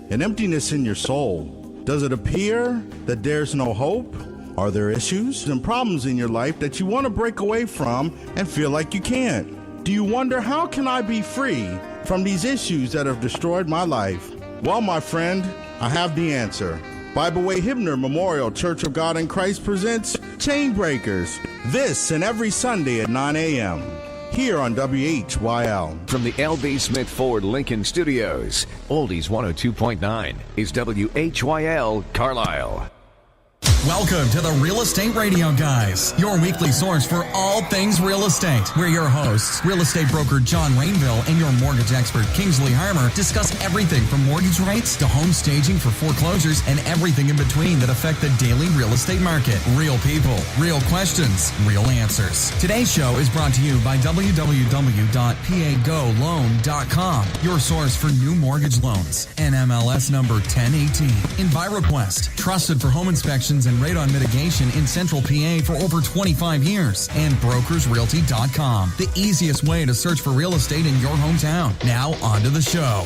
an emptiness in your soul? Does it appear that there's no hope? Are there issues and problems in your life that you want to break away from and feel like you can't? Do you wonder, how can I be free from these issues that have destroyed my life? Well, my friend, I have the answer. Bible Way Hibner Memorial Church of God in Christ presents Chain Breakers, this and every Sunday at 9 a.m. here on WHYL. From the L.B. Smith Ford Lincoln Studios, Oldies 102.9 is WHYL Carlisle. Welcome to the Real Estate Radio Guys, your weekly source for all things real estate. We're your hosts, real estate broker John Rainville and your mortgage expert Kingsley Harmer, discuss everything from mortgage rates to home staging for foreclosures and everything in between that affect the daily real estate market. Real people, real questions, real answers. Today's show is brought to you by www.pagoloan.com, your source for new mortgage loans. NMLS number 1018. EnviroQuest, trusted for home inspections and radon mitigation in Central PA for over 25 years. And brokersreatly.com, the easiest way to search for real estate in your hometown. Now, on to the show.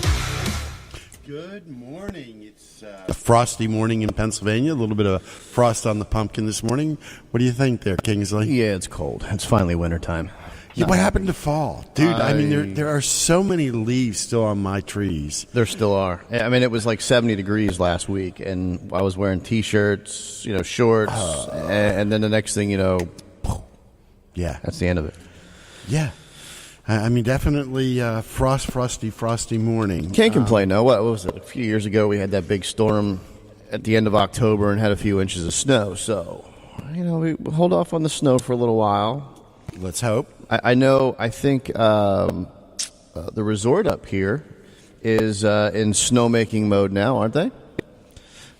Good morning. It's a frosty morning in Pennsylvania. A little bit of frost on the pumpkin this morning. What do you think there, Kingsley? Yeah, it's cold. It's finally wintertime. Yeah, what happened to fall? Dude, I mean, there are so many leaves still on my trees. There still are. I mean, it was like 70 degrees last week, and I was wearing T-shirts, shorts, and then the next thing you know, yeah, that's the end of it. Yeah. I mean, definitely frosty morning. Can't complain, no. What was it? A few years ago, we had that big storm at the end of October and had a few inches of snow. So, we hold off on the snow for a little while. Let's hope. I think the resort up here is in snowmaking mode now, aren't they?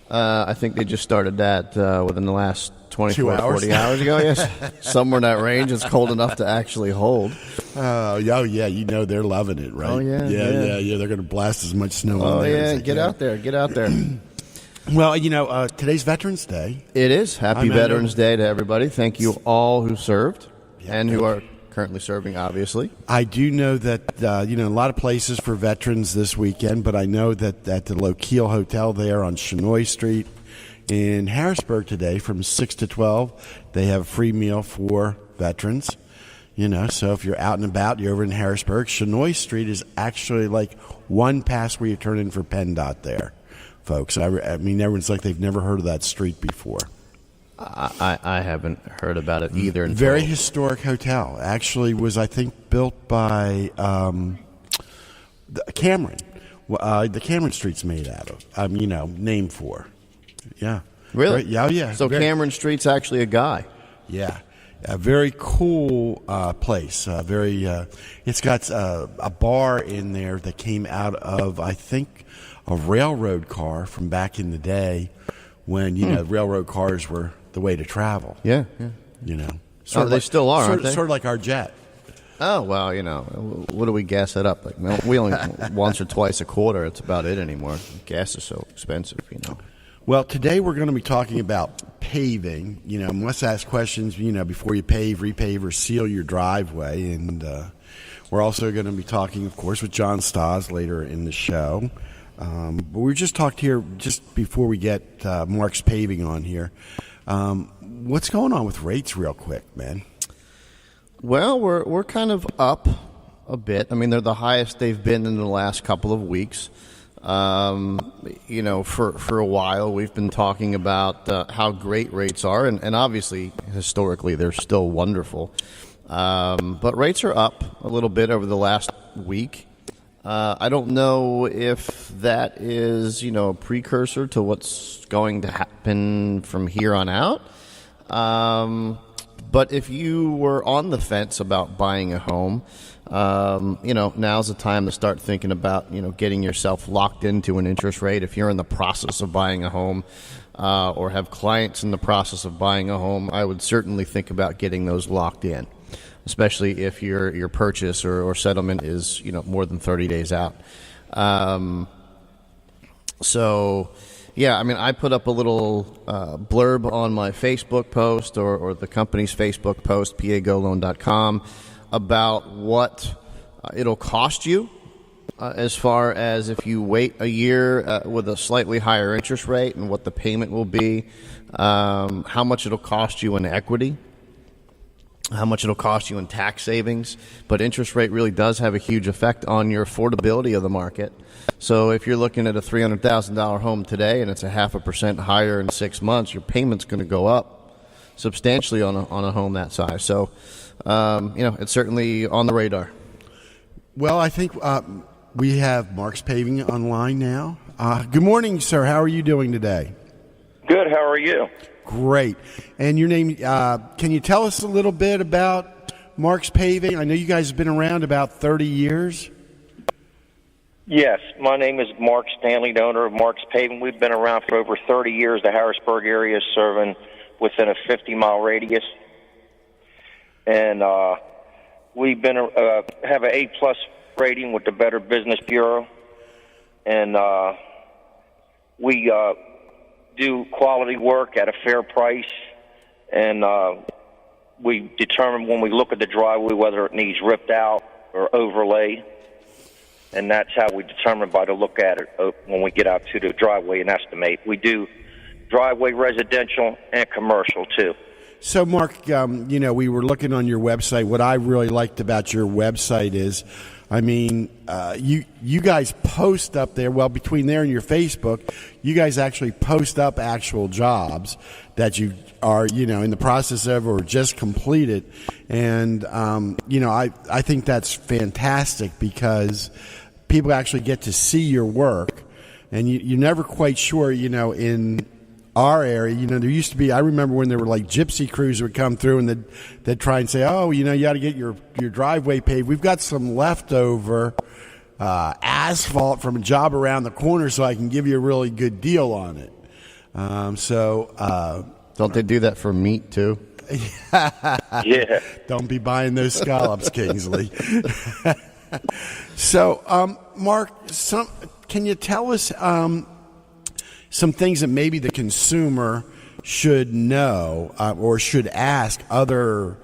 I think they just started that within the last 24 to 40 hours ago. Yes, somewhere in that range. It's cold enough to actually hold. Oh, yeah, they're loving it, right? Oh, yeah. They're going to blast as much snow on there. Oh, yeah, get out there. Well, today's Veterans Day. It is. Happy Veterans Day to everybody. Thank you all who served and who are currently serving, obviously. I do know that, a lot of places for veterans this weekend, but I know that at the Lochiel Hotel there on Chenoy Street in Harrisburg today from 6 to 12, they have a free meal for veterans. So if you're out and about, you're over in Harrisburg. Chenoy Street is actually like one pass where you turn in for PennDOT there, folks. I mean, everyone's like they've never heard of that street before. I haven't heard about it either. Very historic hotel. Actually was, I think, built by Cameron. The Cameron Street's made out of, named for. Yeah. Really? Yeah. So Cameron Street's actually a guy. Yeah. A very cool place. It's got a bar in there that came out of, I think, a railroad car from back in the day when, railroad cars were the way to travel. Yeah. They still are, aren't they? Sort of like our jet. Oh, well, what do we gas it up? Like, we only once or twice a quarter. It's about it anymore. Gas is so expensive, Well, today we're going to be talking about paving. Must ask questions, before you pave, repave, or seal your driveway. And we're also going to be talking, of course, with John Stas later in the show. But we just talked here just before we get Mark's Paving on here. What's going on with rates real quick, man? Well, we're kind of up a bit. I mean, they're the highest they've been in the last couple of weeks. For a while we've been talking about how great rates are, and obviously historically they're still wonderful. But rates are up a little bit over the last week. I don't know if that is, a precursor to what's going to happen from here on out. But if you were on the fence about buying a home, now's the time to start thinking about, getting yourself locked into an interest rate. If you're in the process of buying a home or have clients in the process of buying a home, I would certainly think about getting those locked in, especially if your purchase or settlement is, more than 30 days out. Yeah, I mean, I put up a little blurb on my Facebook post or the company's Facebook post, pagoloan.com, about what it'll cost you as far as if you wait a year with a slightly higher interest rate and what the payment will be, how much it'll cost you in equity, how much it'll cost you in tax savings. But interest rate really does have a huge effect on your affordability of the market. So if you're looking at a $300,000 home today and it's 0.5% higher in 6 months, your payment's going to go up substantially on a home that size. So, it's certainly on the radar. Well, I think we have Mark's Paving online now. Good morning, sir. How are you doing today? Good. How are you? Great. And your name, can you tell us a little bit about Mark's Paving? I know you guys have been around about 30 years. Yes. My name is Mark Stanley, the owner of Mark's Paving. We've been around for over 30 years. The Harrisburg area is serving within a 50-mile radius. And we've been have an A-plus rating with the Better Business Bureau. And we do quality work at a fair price, and we determine when we look at the driveway whether it needs ripped out or overlaid, and that's how we determine by the look at it when we get out to the driveway and estimate. We do driveway residential and commercial too. So, Mark, we were looking on your website. What I really liked about your website is, you guys post up there, well, between there and your Facebook, you guys actually post up actual jobs that you are, in the process of or just completed. And, I think that's fantastic because people actually get to see your work. And you're never quite sure, in our area, there used to be, I remember when there were like gypsy crews that would come through and they'd try and say, oh, you got to get your driveway paved. We've got some leftover asphalt from a job around the corner so I can give you a really good deal on it. Don't they do that for meat too? Yeah. Don't be buying those scallops, Kingsley. So, Mark, can you tell us some things that maybe the consumer should know or should ask other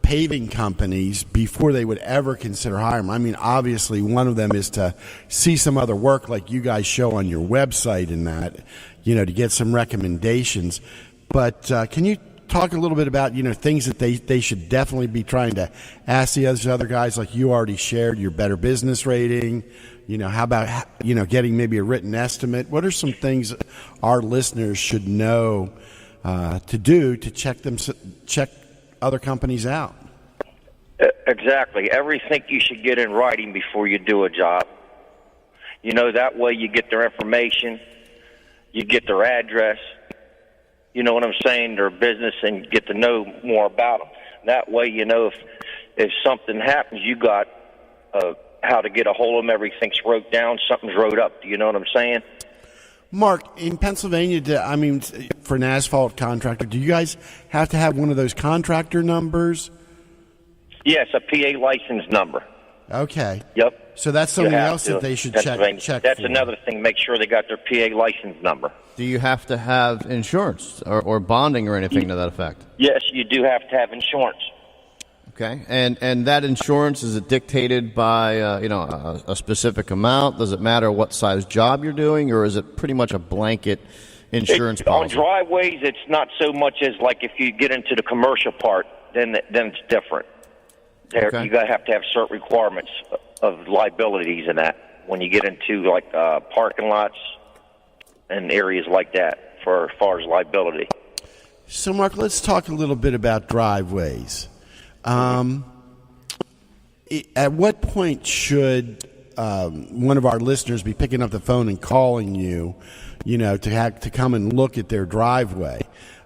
paving companies before they would ever consider hiring them? Obviously, one of them is to see some other work like you guys show on your website and that, to get some recommendations. But can you talk a little bit about, things that they should definitely be trying to ask the other guys, like you already shared, your Better Business rating? How about, getting maybe a written estimate? What are some things our listeners should know to do to check other companies out? Exactly. Everything you should get in writing before you do a job. That way you get their information, you get their address, you know what I'm saying, their business, and get to know more about them. That way, if something happens, you got how to get a hold of them. Everything's wrote down. Something's wrote up. Do you know what I'm saying? Mark, in Pennsylvania, for an asphalt contractor, do you guys have to have one of those contractor numbers? Yes, a PA license number. Okay. Yep. So that's something else that they should check That's for. another thing. Make sure they got their PA license number. Do you have to have insurance or bonding or anything to that effect? Yes, you do have to have insurance. Okay, and that insurance, is it dictated by a specific amount? Does it matter what size job you're doing, or is it pretty much a blanket insurance policy? On driveways, it's not so much as like if you get into the commercial part, then it's different. Okay. You have to have certain requirements of liabilities in that when you get into like parking lots and areas like that for as far as liability. So, Mark, let's talk a little bit about driveways. At what point should one of our listeners be picking up the phone and calling you, to come and look at their driveway?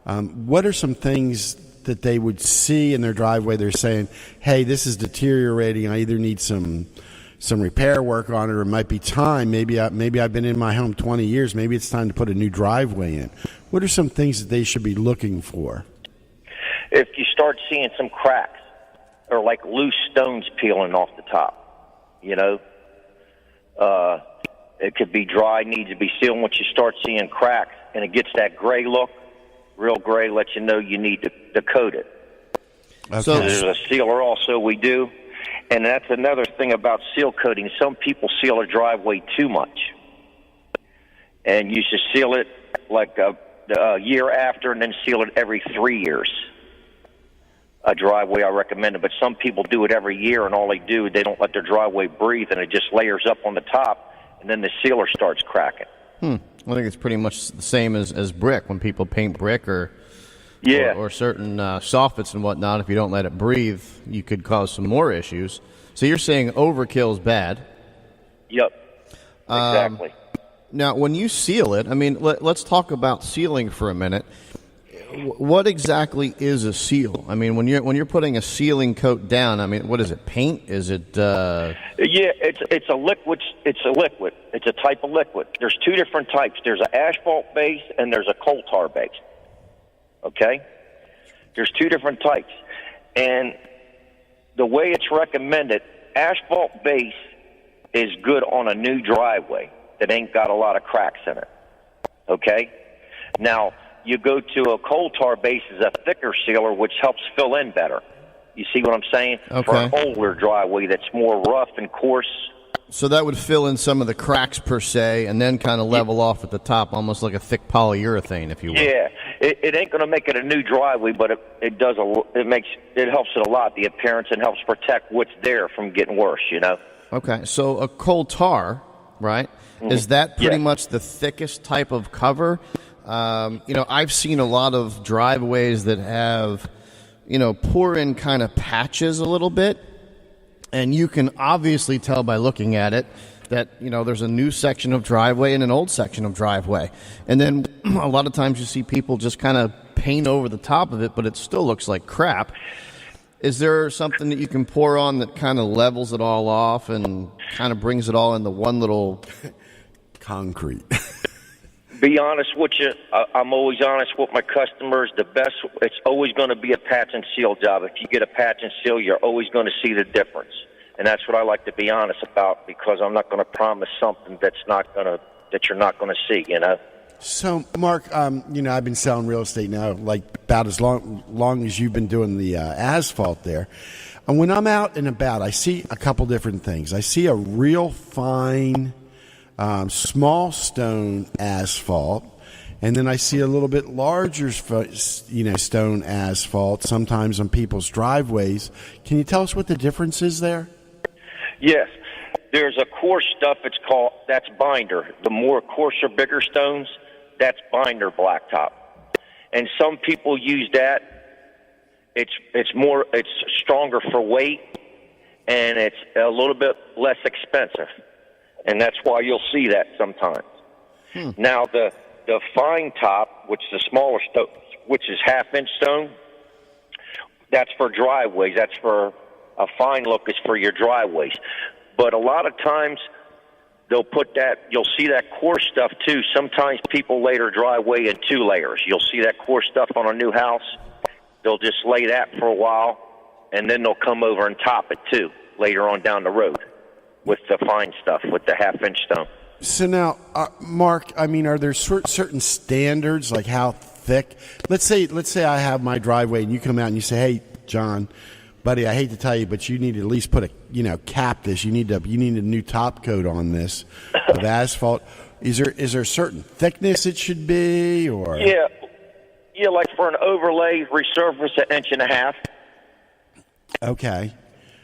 What are some things that they would see in their driveway? They're saying, hey, this is deteriorating. I either need some repair work on it, or it might be time. Maybe I've been in my home 20 years. Maybe it's time to put a new driveway in. What are some things that they should be looking for? If you start seeing some cracks or like loose stones peeling off the top, it could be dry, needs to be sealed. Once you start seeing cracks and it gets that gray look, real gray, lets you know you need to coat it. Okay. So there's a sealer also we do. And that's another thing about seal coating. Some people seal a driveway too much. And you should seal it like a year after and then seal it every 3 years. A driveway, I recommend it. But some people do it every year, and all they do, they don't let their driveway breathe, and it just layers up on the top, and then the sealer starts cracking. I think it's pretty much the same as brick. When people paint brick or certain soffits and whatnot, if you don't let it breathe, you could cause some more issues. So you're saying overkill is bad. Yep, exactly. Now, when you seal it, I mean, let's talk about sealing for a minute. What exactly is a seal? I mean, when you're putting a sealing coat down, I mean, what is it? Paint? Is it? Yeah, it's a liquid. It's a liquid. It's a type of liquid. There's two different types. There's an asphalt base and there's a coal tar base. Okay, there's two different types, and the way it's recommended, asphalt base is good on a new driveway that ain't got a lot of cracks in it. Okay, now you go to a coal tar base is a thicker sealer, which helps fill in better. You see what I'm saying? Okay. For an older driveway that's more rough and coarse. So that would fill in some of the cracks per se, and then kind of level off at the top, almost like a thick polyurethane, if you will. Yeah, it ain't going to make it a new driveway, but it helps it a lot, the appearance, and helps protect what's there from getting worse. You know. Okay, so a coal tar, right? Mm-hmm. Is that pretty much the thickest type of cover? I've seen a lot of driveways that have, pour in kind of patches a little bit. And you can obviously tell by looking at it that, there's a new section of driveway and an old section of driveway. And then a lot of times you see people just kind of paint over the top of it, but it still looks like crap. Is there something that you can pour on that kind of levels it all off and kind of brings it all into one little concrete? Be honest with you. I'm always honest with my customers. It's always going to be a patch and seal job. If you get a patch and seal, you're always going to see the difference. And that's what I like to be honest about, because I'm not going to promise something that you're not going to see, So, Mark, I've been selling real estate now like about as long as you've been doing the asphalt there. And when I'm out and about, I see a couple different things. I see a real fine small stone asphalt, and then I see a little bit larger, stone asphalt sometimes on people's driveways. Can you tell us what the difference is there? Yes. There's a coarse stuff, that's binder. The more coarser, bigger stones, that's binder blacktop. And some people use that. It's stronger for weight, and it's a little bit less expensive. And that's why you'll see that sometimes. Now, the fine top, which is the smaller stone, which is half-inch stone, that's for driveways. That's for a fine look is for your driveways. But a lot of times they'll put that, you'll see that coarse stuff too. Sometimes people lay their driveway in 2 layers. You'll see that coarse stuff on a new house. They'll just lay that for a while, and then they'll come over and top it too later on down the road with the fine stuff, with the half-inch stone. So now, Mark, are there certain standards, like how thick? Let's say I have my driveway, and you come out and you say, "Hey, John, buddy, I hate to tell you, but you need to at least put cap this. You need a new top coat on this of asphalt." Is there a certain thickness it should be, or? Yeah, like for an overlay, resurface 1.5 inches. Okay.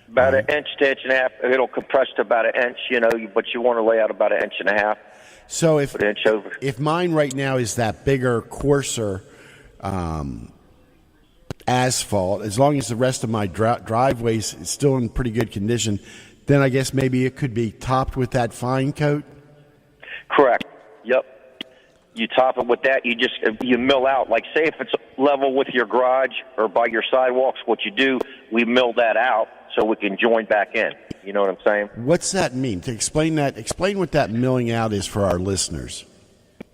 About 1 inch to 1.5 inches. It'll compress to about 1 inch, but you want to lay out about 1.5 inches. So over. If mine right now is that bigger, coarser asphalt, as long as the rest of my driveways is still in pretty good condition, then I guess maybe it could be topped with that fine coat? Correct. Yep. You top it with that. You mill out. Like, say if it's level with your garage or by your sidewalks, what you do, we mill that out so we can join back in. You know what I'm saying? What's that mean? To explain what that milling out is for our listeners.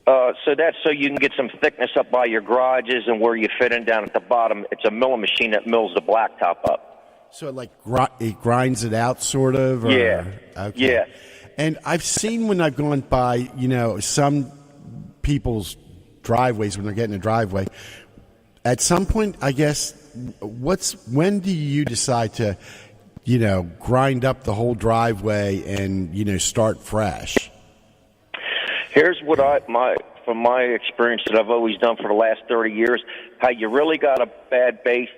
So that's so you can get some thickness up by your garages and where you fit in down at the bottom. It's a milling machine that mills the blacktop up. So it grinds it out, sort of? Or? Yeah. Okay. Yeah. And I've seen when I've gone by, some people's driveways, when they're getting a driveway, at some point, I guess, when do you decide to grind up the whole driveway and, start fresh? Here's what from my experience that I've always done for the last 30 years, how you really got a bad base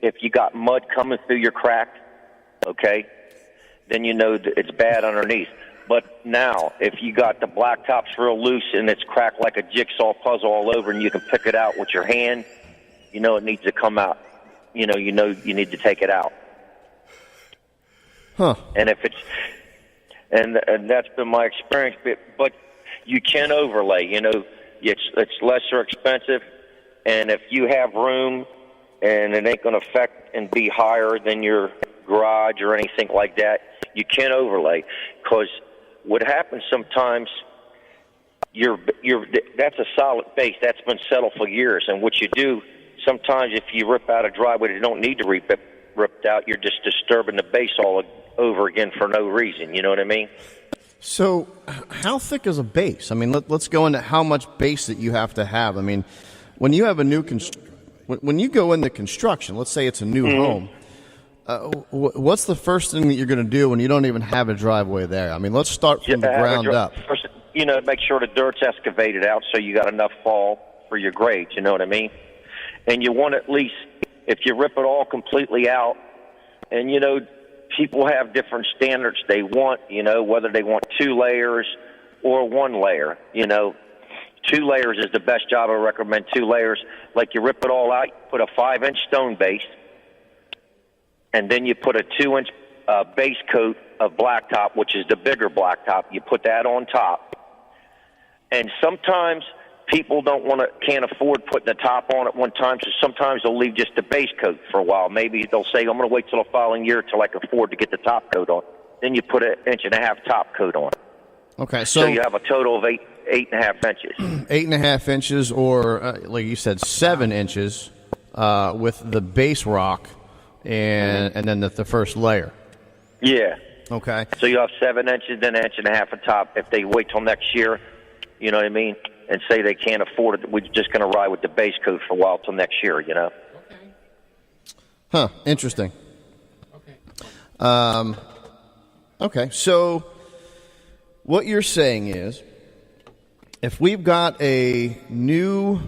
if you got mud coming through your crack, okay, then you know that it's bad underneath. But now, if you got the blacktops real loose and it's cracked like a jigsaw puzzle all over and you can pick it out with your hand, it needs to come out. You need to take it out. Huh. And if it's and that's been my experience. But you can overlay. It's lesser expensive, and if you have room, and it ain't going to affect and be higher than your garage or anything like that, you can overlay. Because what happens sometimes, that's a solid base that's been settled for years, and what you do sometimes if you rip out a driveway that you don't need to ripped out, you're just disturbing the base all over again for no reason. You know what I mean? So how thick is a base? I mean, let's go into how much base that you have to have. I mean, when you have when you go into construction, let's say it's a new home, what's the first thing that you're going to do when you don't even have a driveway there? I mean, let's start from the ground up. First, make sure the dirt's excavated out so you got enough fall for your grades. You know what I mean? And you want at least, if you rip it all completely out, and people have different standards they want, whether they want 2 layers or 1 layer. 2 layers is the best job. I recommend 2 layers. Like you rip it all out, you put a 5-inch stone base, and then you put a 2-inch base coat of blacktop, which is the bigger blacktop. You put that on top. And sometimes people can't afford putting the top on at one time, so sometimes they'll leave just the base coat for a while. Maybe they'll say, I'm going to wait till the following year till I can afford to get the top coat on. Then you put an 1.5 inch top coat on. Okay, so you have a total of 8.5 inches. 8.5 inches, or like you said, 7 inches with the base rock and then the first layer. Yeah. Okay. So you have 7 inches, then 1.5 inches on top. If they wait till next year, you know what I mean, and say they can't afford it, we're just going to ride with the base coat for a while till next year, Okay. Huh. Interesting. Okay. Okay. So what you're saying is, if we've got a new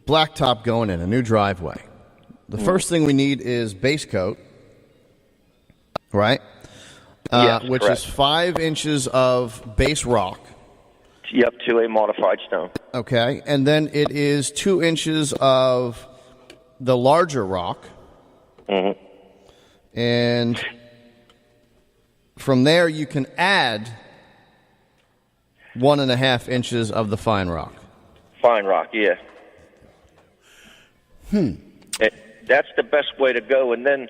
blacktop going in, a new driveway, the first thing we need is base coat, right? Yes, which correct. is 5 inches of base rock. Yep, to a modified stone. Okay, and then it is 2 inches of the larger rock. Mm-hmm. And from there you can add 1.5 inches of the fine rock. Fine rock, yeah. That's the best way to go. And then,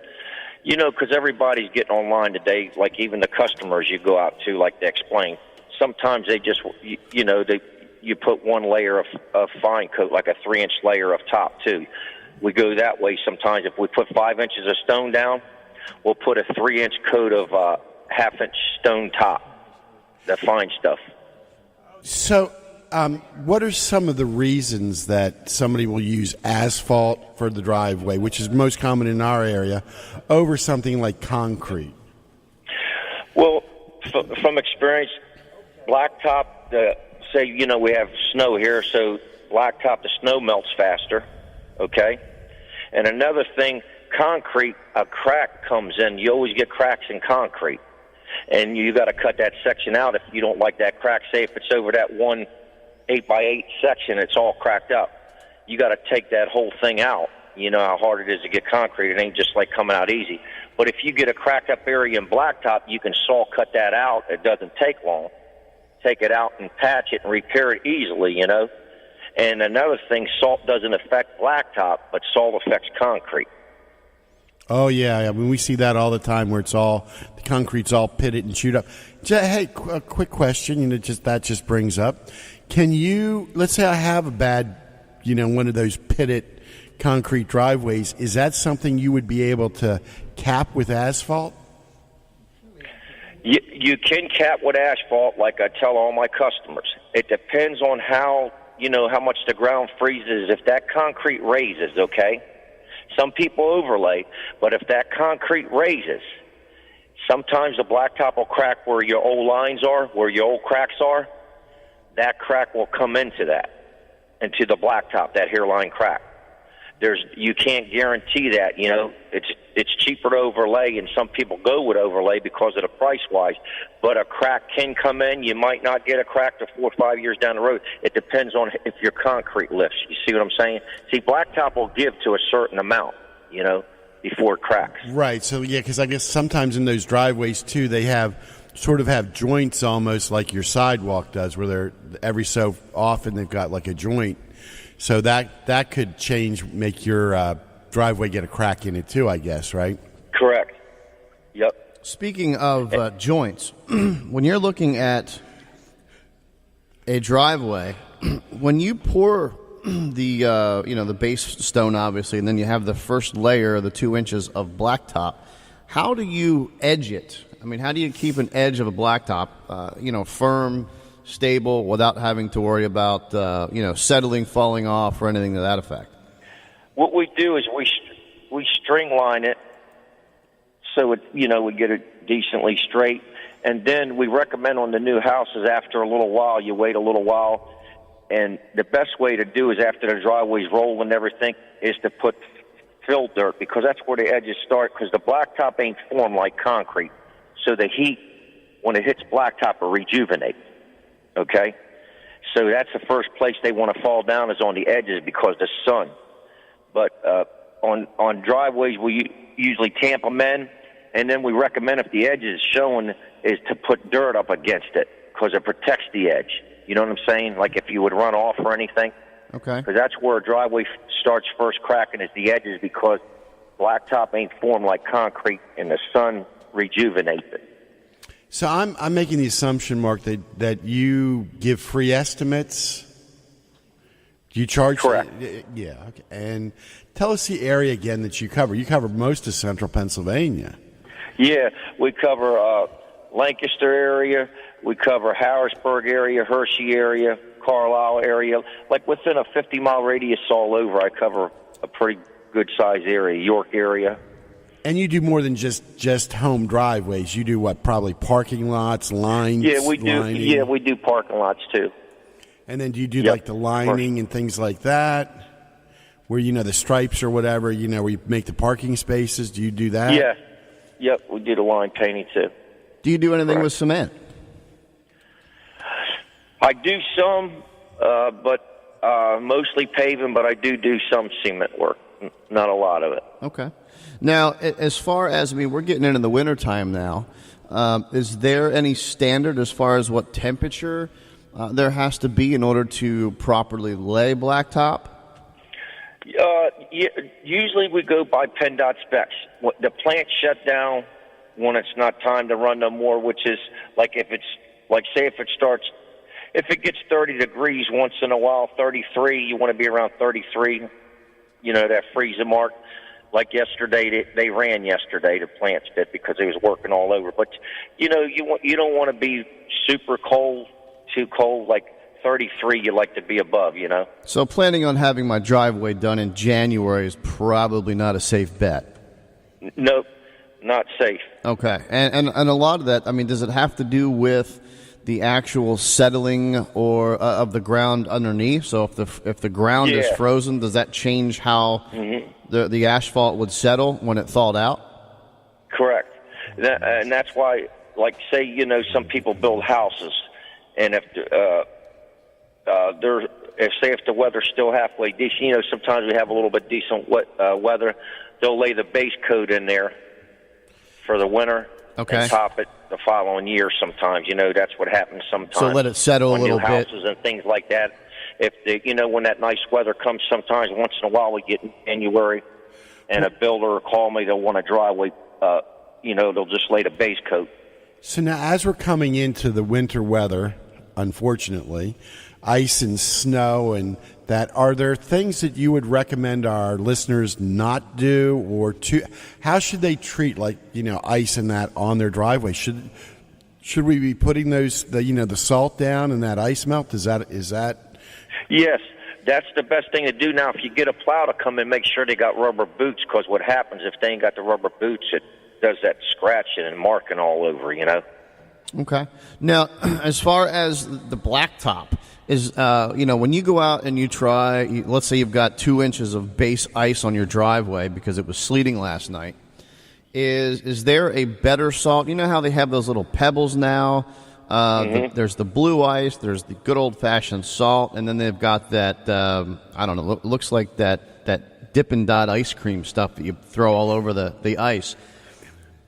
because everybody's getting online today, like even the customers you go out to, like they explain, sometimes they just, you put 1 layer of fine coat, like a 3-inch layer of top too. We go that way sometimes. If we put 5 inches of stone down, we'll put a 3-inch coat of 1/2-inch stone top, the fine stuff. So, what are some of the reasons that somebody will use asphalt for the driveway, which is most common in our area, over something like concrete? Well, from experience, blacktop, say, we have snow here, so blacktop, the snow melts faster, okay? And another thing, concrete, a crack comes in. You always get cracks in concrete. And you got to cut that section out if you don't like that crack. Say if it's over that 1 8x8 section, it's all cracked up. You got to take that whole thing out. You know how hard it is to get concrete. It ain't just like coming out easy. But if you get a cracked up area in blacktop, you can saw cut that out. It doesn't take long. Take it out and patch it and repair it easily, And another thing, salt doesn't affect blacktop, but salt affects concrete. Oh, yeah. I mean, we see that all the time where the concrete's all pitted and chewed up. Hey, a quick question, that just brings up. Can you, let's say I have a bad, one of those pitted concrete driveways, is that something you would be able to cap with asphalt? You can cap with asphalt, like I tell all my customers. It depends on how much the ground freezes. If that concrete raises, okay? Some people overlay, but if that concrete raises, sometimes the blacktop will crack where your old lines are, where your old cracks are. That crack will come into the blacktop, that hairline crack. You can't guarantee that, it's cheaper to overlay, and some people go with overlay because of the price wise, but a crack can come in. You might not get a crack to 4 or 5 years down the road. It depends on if your concrete lifts. You see what I'm saying? See, blacktop will give to a certain amount, before it cracks. Right. So yeah, because I guess sometimes in those driveways too, they have joints almost like your sidewalk does, where they're every so often they've got like a joint. So that could make your driveway get a crack in it too, I guess, right? Correct. Yep. Speaking of joints, when you're looking at a driveway, when you pour the base stone, obviously, and then you have the first layer, the 2 inches of blacktop, how do you edge it? I mean, how do you keep an edge of a blacktop, firm, stable, without having to worry about settling, falling off, or anything to that effect? What we do is we string line it so it we get it decently straight, and then we recommend on the new houses after a little while you wait a little while, and the best way to do is after the driveway's rolled and everything is to put fill dirt, because that's where the edges start, because the blacktop ain't formed like concrete, so the heat when it hits blacktop will rejuvenate. Okay, so that's the first place they want to fall down is on the edges because of the sun. But on driveways, we usually tamp them in, and then we recommend if the edge is showing is to put dirt up against it because it protects the edge. You know what I'm saying? Like if you would run off or anything. Okay. Because that's where a driveway starts first cracking is the edges, because blacktop ain't formed like concrete, and the sun rejuvenates it. So I'm making the assumption, Mark, that you give free estimates. Do you charge? Correct. Yeah. Okay. And tell us the area again that you cover. You cover most of central Pennsylvania. Yeah, we cover Lancaster area. We cover Harrisburg area, Hershey area, Carlisle area. Like within a 50-mile radius all over, I cover a pretty good-sized area, York area. And you do more than just home driveways. You do what? Probably parking lots, lines. Yeah, we do. Lining. Yeah, we do parking lots too. And then do you do like the lining and things like that, where the stripes or whatever? Where you make the parking spaces. Do you do that? Yeah. Yep, we do the line painting too. Do you do anything with cement? I do some, but mostly paving. But I do some cement work. Not a lot of it. Okay. Now, as far as, we're getting into the wintertime now. Is there any standard as far as what temperature there has to be in order to properly lay blacktop? Yeah, usually we go by PennDOT specs. The plant shut down when it's not time to run no more, which is like if it gets 30 degrees once in a while, 33, you want to be around 33, that freezing mark. Like yesterday, they ran yesterday, the plants did, because they was working all over. But, you don't want to be super cold, too cold, like 33 you like to be above, So planning on having my driveway done in January is probably not a safe bet. Nope, not safe. Okay. And a lot of that, does it have to do with the actual settling or of the ground underneath? So if the ground is frozen, does that change how the asphalt would settle when it thawed out? Correct. And that's why, like, say, some people build houses, and if if the weather's still halfway decent, sometimes we have a little bit decent weather, they'll lay the base coat in there for the winter. Okay. And top it the following year sometimes. That's what happens sometimes. So let it settle on a little new houses and things like that. If when that nice weather comes, sometimes once in a while we get in January, and a builder will call me, they'll want a driveway, they'll just lay the base coat. So now as we're coming into the winter weather, unfortunately, ice and snow and that, are there things that you would recommend our listeners not do, or how should they treat ice and that on their driveway? Should we be putting the salt down and that ice melt? Is that Yes. that's the best thing to do. Now, if you get a plow to come in, make sure they got rubber boots, because what happens if they ain't got the rubber boots, it does that scratching and marking all over, you know. Okay. Now, as far as the blacktop is, when you go out and you try, let's say you've got 2 inches of base ice on your driveway because it was sleeting last night. Is there a better salt? You know how they have those little pebbles now? There's the blue ice, there's the good old-fashioned salt, and then they've got that, looks like that Dippin' Dot ice cream stuff that you throw all over the ice.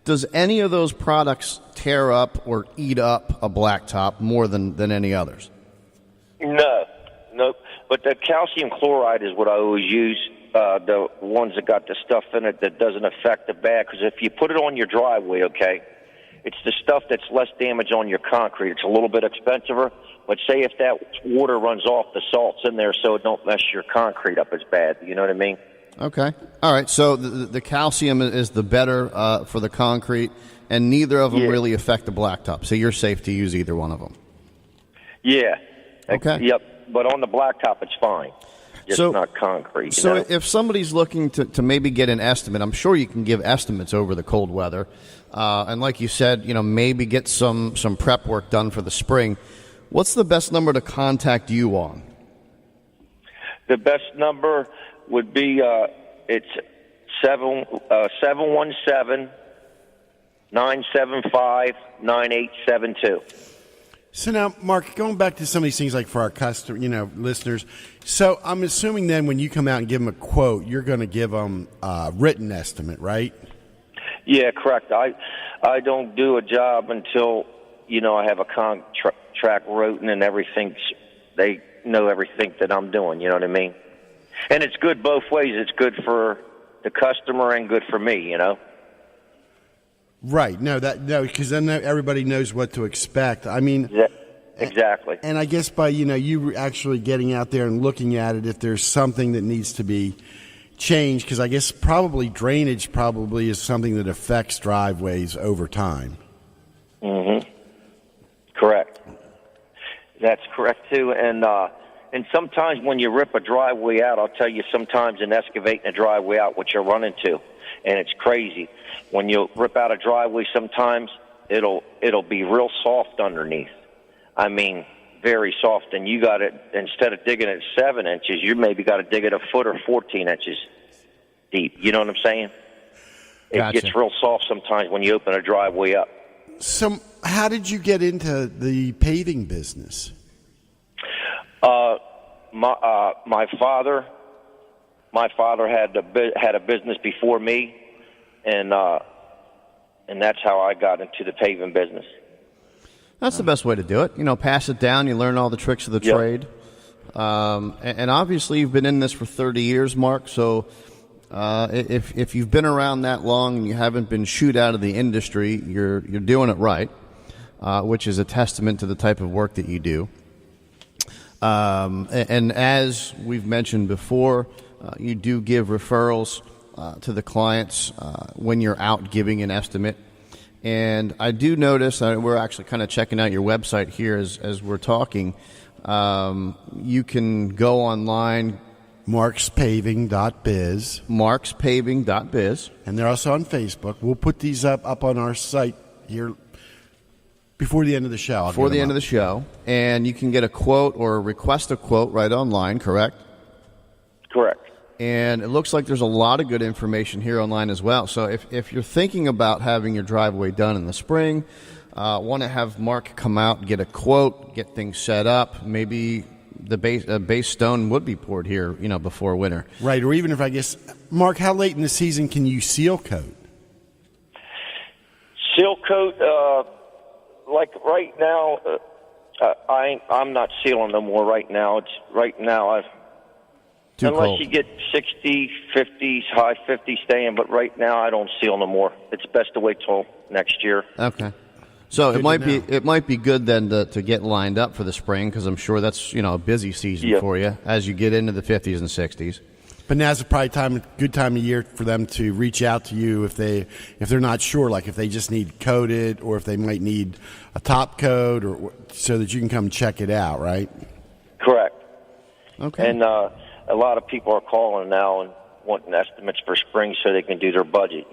Does any of those products tear up or eat up a blacktop more than any others? No. But the calcium chloride is what I always use, the ones that got the stuff in it that doesn't affect the bag, because if you put it on your driveway, okay, it's the stuff that's less damage on your concrete. It's a little bit expensiver, but say if that water runs off, the salt's in there so it don't mess your concrete up as bad. You know what I mean? Okay. All right. So the calcium is the better for the concrete, and neither of them really affect the blacktop. So you're safe to use either one of them. Yeah. Okay. Yep. But on the blacktop, it's fine. Just not concrete. So know? If somebody's looking to maybe get an estimate, I'm sure you can give estimates over the cold weather. And like you said, maybe get some prep work done for the spring. What's the best number to contact you on? The best number would be it's 717-975-9872. So now, Mark, going back to some of these things, like for our listeners. So I'm assuming then when you come out and give them a quote, you're going to give them a written estimate, right? Yeah, correct. I don't do a job until I have a contract written and everything. They know everything that I'm doing. You know what I mean? And it's good both ways. It's good for the customer and good for me. Right. No, because then everybody knows what to expect. I mean, exactly. And I guess by you actually getting out there and looking at it, if there's something that needs to be changed, because I guess probably drainage is something that affects driveways over time. Mm-hmm. Correct. That's correct too. And sometimes when you rip a driveway out, I'll tell you, sometimes in excavating a driveway out, what you'll run into, and it's crazy. When you rip out a driveway, sometimes it'll be real soft underneath. I mean, very soft, and you got it, instead of digging it 7 inches, you maybe got to dig it a foot or 14 inches deep. You know what I'm saying? Gotcha. It gets real soft sometimes when you open a driveway up. So how did you get into the paving business? My father had a business before me, and that's how I got into the paving business. That's the best way to do it. Pass it down. You learn all the tricks of the trade. And obviously you've been in this for 30 years, Mark. So if you've been around that long and you haven't been shooed out of the industry, you're doing it right, which is a testament to the type of work that you do. And as we've mentioned before, you do give referrals to the clients when you're out giving an estimate. And I do notice, we're actually kind of checking out your website here as we're talking. You can go online. markspaving.biz. markspaving.biz. And they're also on Facebook. We'll put these up on our site here before the end of the show. Before the end of the show. And you can get a quote or request a quote right online, correct? Correct. And it looks like there's a lot of good information here online as well. So if you're thinking about having your driveway done in the spring, want to have Mark come out and get a quote, get things set up, maybe the base stone would be poured here, before winter. Right, or even if Mark, how late in the season can you seal coat? Seal coat, like right now, I'm not sealing no more right now. Unless cold. you get 60, 50s, high 50s staying, but right now I don't seal no more. It's best to wait till next year. Okay. So Good it might be good then to get lined up for the spring, because I'm sure that's a busy season for you as you get into the 50s and 60s. But now's probably good time of year for them to reach out to you if they're not sure, like if they just need coated or if they might need a top coat, or so that you can come check it out, right? Correct. Okay. And a lot of people are calling now and wanting estimates for spring so they can do their budget,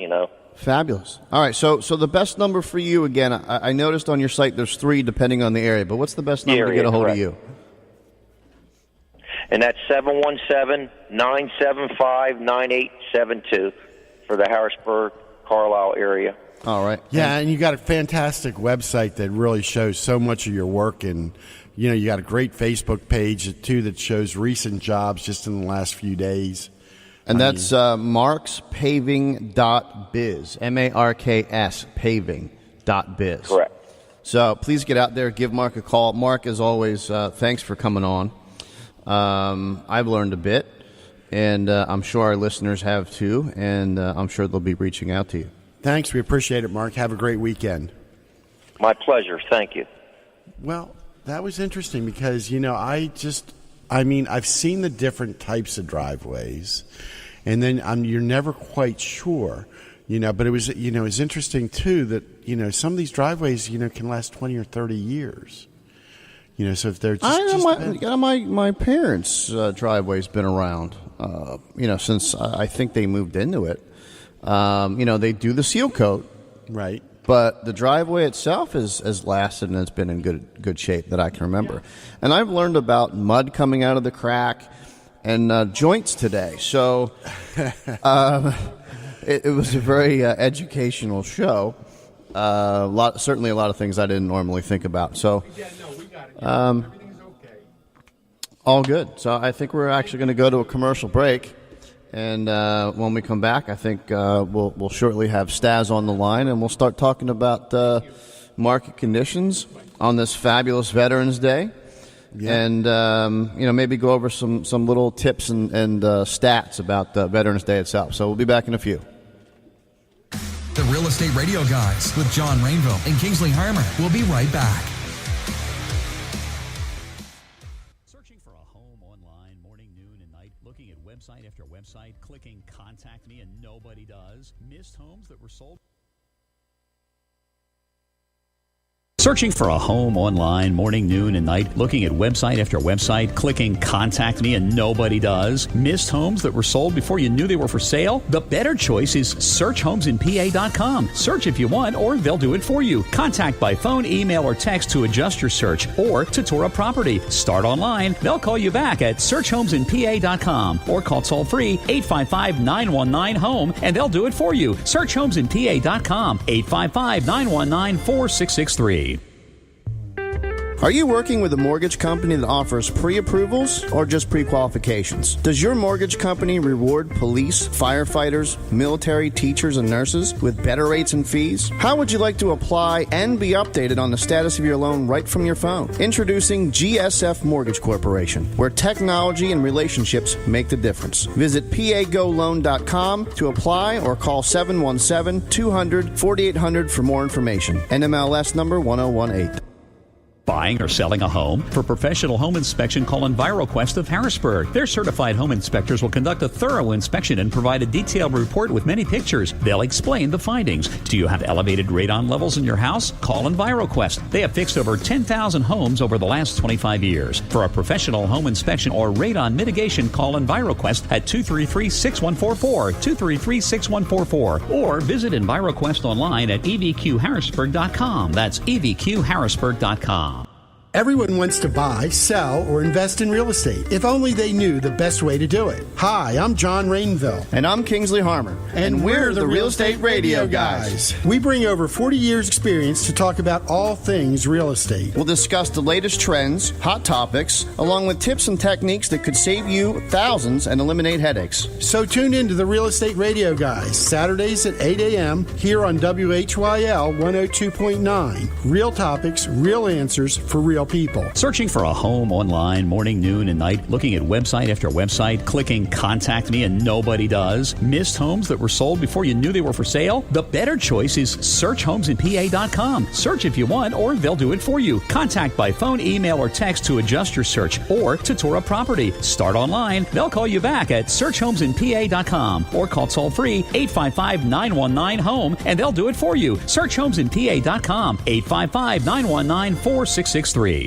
Fabulous. All right, so the best number for you, again, I noticed on your site there's 3 depending on the area, but what's the best number to get a hold of you? And that's 717-975-9872 for the Harrisburg, Carlisle area. All right. Yeah, and you got a fantastic website that really shows so much of your work, and you got a great Facebook page too that shows recent jobs just in the last few days. And that's markspaving.biz, M-A-R-K-S, paving.biz. Correct. So please get out there, give Mark a call. Mark, as always, thanks for coming on. I've learned a bit, and I'm sure our listeners have too, and I'm sure they'll be reaching out to you. Thanks. We appreciate it, Mark. Have a great weekend. My pleasure. Thank you. Well, that was interesting because, I've seen the different types of driveways, and then you're never quite sure, but it was, it was interesting too that, some of these driveways, can last 20 or 30 years. So if they're my parents' driveway's been around, since I think they moved into it. They do the seal coat. Right. But the driveway itself has lasted and it's been in good shape that I can remember. And I've learned about mud coming out of the crack and joints today. So it was a very educational show. Certainly a lot of things I didn't normally think about. So everything's okay. All good. So I think we're actually going to go to a commercial break. And when we come back, I think we'll shortly have Stas on the line, and we'll start talking about market conditions on this fabulous Veterans Day, and maybe go over some little tips and stats about Veterans Day itself. So we'll be back in a few. The Real Estate Radio Guys with John Rainville and Kingsley Harmer. We'll be right back. Website after website, clicking contact me, and nobody does. Missed homes that were sold. Searching for a home online morning, noon, and night, looking at website after website, clicking contact me, and nobody does. Missed homes that were sold before you knew they were for sale? The better choice is searchhomesinpa.com. Search if you want, or they'll do it for you. Contact by phone, email, or text to adjust your search, or to tour a property. Start online. They'll call you back at searchhomesinpa.com, or call toll-free 855-919-HOME, and they'll do it for you. Searchhomesinpa.com, 855-919-4663. Are you working with a mortgage company that offers pre-approvals or just pre-qualifications? Does your mortgage company reward police, firefighters, military, teachers, and nurses with better rates and fees? How would you like to apply and be updated on the status of your loan right from your phone? Introducing GSF Mortgage Corporation, where technology and relationships make the difference. Visit pagoloan.com to apply or call 717-200-4800 for more information. NMLS number 1018. Buying or selling a home? For professional home inspection, call EnviroQuest of Harrisburg. Their certified home inspectors will conduct a thorough inspection and provide a detailed report with many pictures. They'll explain the findings. Do you have elevated radon levels in your house? Call EnviroQuest. They have fixed over 10,000 homes over the last 25 years. For a professional home inspection or radon mitigation, call EnviroQuest at 233-6144, 233-6144, or visit EnviroQuest online at evqharrisburg.com. That's evqharrisburg.com. Everyone wants to buy, sell, or invest in real estate, if only they knew the best way to do it. Hi, I'm John Rainville. And I'm Kingsley Harmer. And we're the Real Estate Radio Guys. We bring over 40 years' experience to talk about all things real estate. We'll discuss the latest trends, hot topics, along with tips and techniques that could save you thousands and eliminate headaches. So tune in to the Real Estate Radio Guys, Saturdays at 8 a.m. here on WHYL 102.9. Real topics, real answers for real people. Searching for a home online morning, noon, and night, looking at website after website, clicking contact me, and nobody does. Missed homes that were sold before you knew they were for sale? The better choice is searchhomesinpa.com. Search if you want, or they'll do it for you. Contact by phone, email, or text to adjust your search, or to tour a property. Start online. They'll call you back at searchhomesinpa.com, or call toll-free 855-919-HOME, and they'll do it for you. Searchhomesinpa.com, 855-919-4663.